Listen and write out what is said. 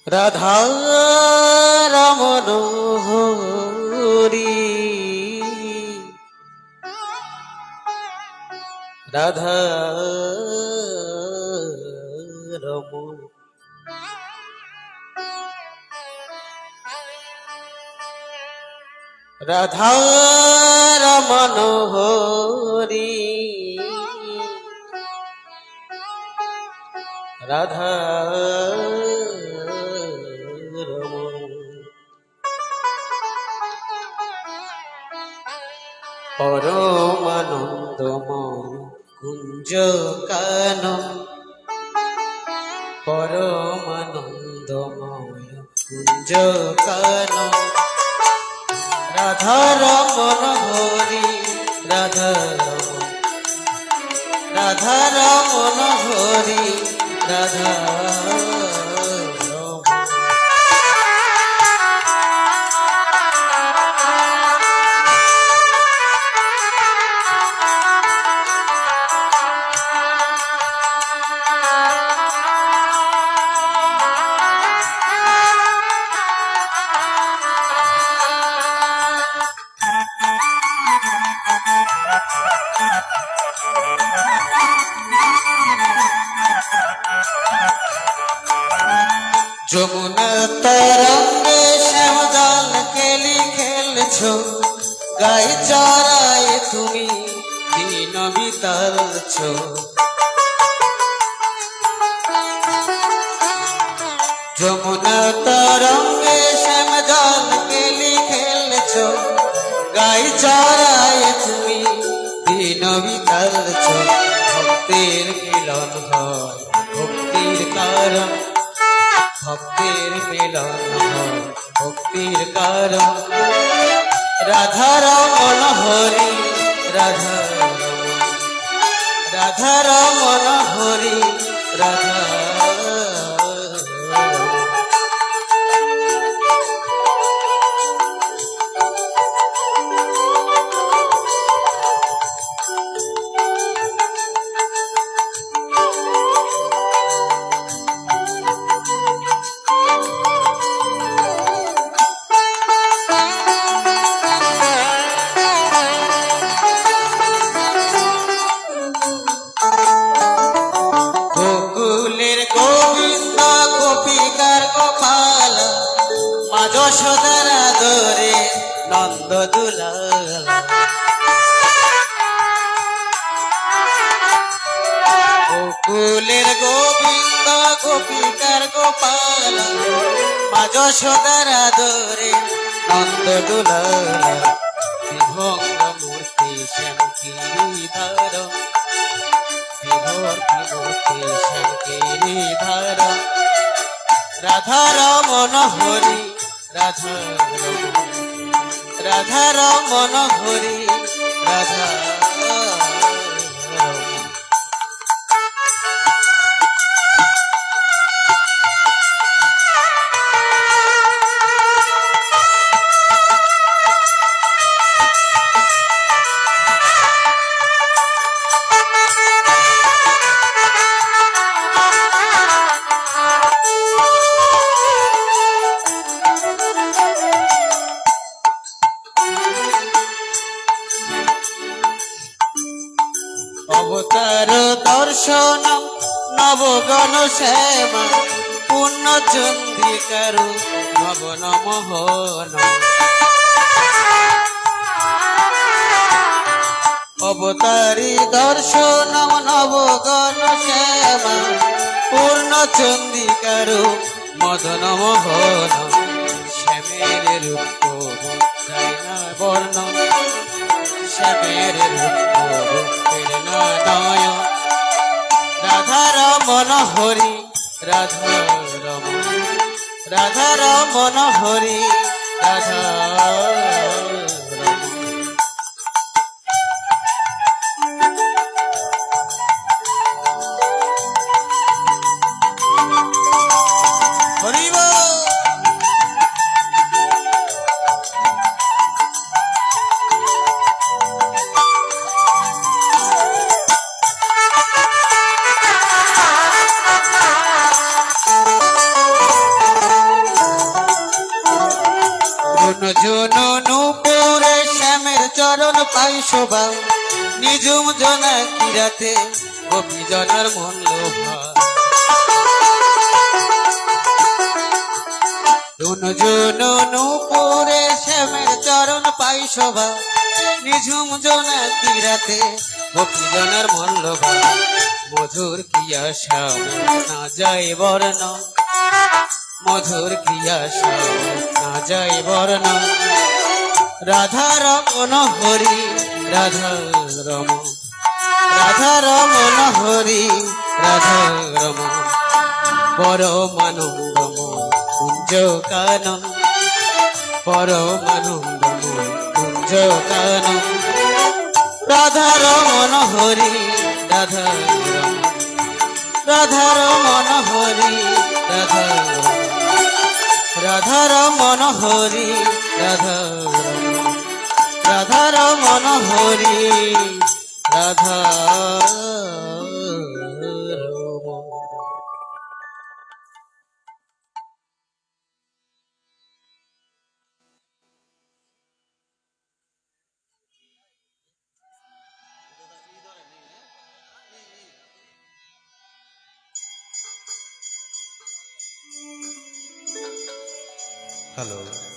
রাধা রমন হরি রাধা রমন রাধা রমন হরি রাধা রমন পরমানন্দময় কুঞ্জ কানন পরমানন্দময় কুঞ্জ কানন রাধা রমন হরি রাধা রমন রাধা রমন হরি রাধা যমুনা তরঙ্গে শ্যামদাল কেলি খেলছো গাই চড়ায় তুমি দিন বিতালছো যমুনা তরঙ্গে শ্যামদাল কেলি খেলছো গাই চড়ায় তুমি দিন বিতালছো ভক্তের মিলন হয় ভক্তির কারণ ভক্তির মিলন হয় ভক্তির কারণ রাধা রমন হরি রাধা রমন রাধা রমন হরি রাধা যশোদার আদরে নন্দ দুলাল গোকুলের গোবিন্দ গোপিকার গোপাল মা যশোদার আদরে নন্দ দুলাল বিভঙ্গ মূর্তি শ্যামগিরিধর বিভঙ্গ মূর্তি শ্যামগিরিধর রাধা রমন হরি রাধা রমন রাধা রমন হরি রাধা অবতার দর্শন নবগণ শ্যামা পূর্ণ চন্দ্রিকারু নবন মোহন অবতারী দর্শন নবগণ শ্যামা পূর্ণ চন্দ্রিকারু মদন মোহন শ্যামের রূপ বর্ণ শ্যামের রূপ নয় রাধা রমন হরি রাধা রমন রাধা রমন হরি রাধা হরি বল ঝুনু নুপুরে শ্যামের চরণ পাই শোভা নিজুম জনা কিরাতে গোপী জনার মন লোভা ঝুনু নুপুরে শ্যামের চরণ পাই শোভা নিঝুম জনা কিরাতে গোপী জনার মন লোভা মধুর ক্রিয়া শ্যাম না যায় বর্ণ মধুর ক্রিয়া শ্যাম না যায় বর্ণ রাধা রমন হরি রাধা রমন রাধা রমন হরি রাধা রমন পরমানন্দময় কুঞ্জ কানন পরমানন্দময় কুঞ্জ কানন রাধা রমন হরি রাধা রমন রাধা রমন হরি রাধা রমন রাধা রমন হরি রাধা রমন রাধা রমন হরি রাধা রমন হ্যালো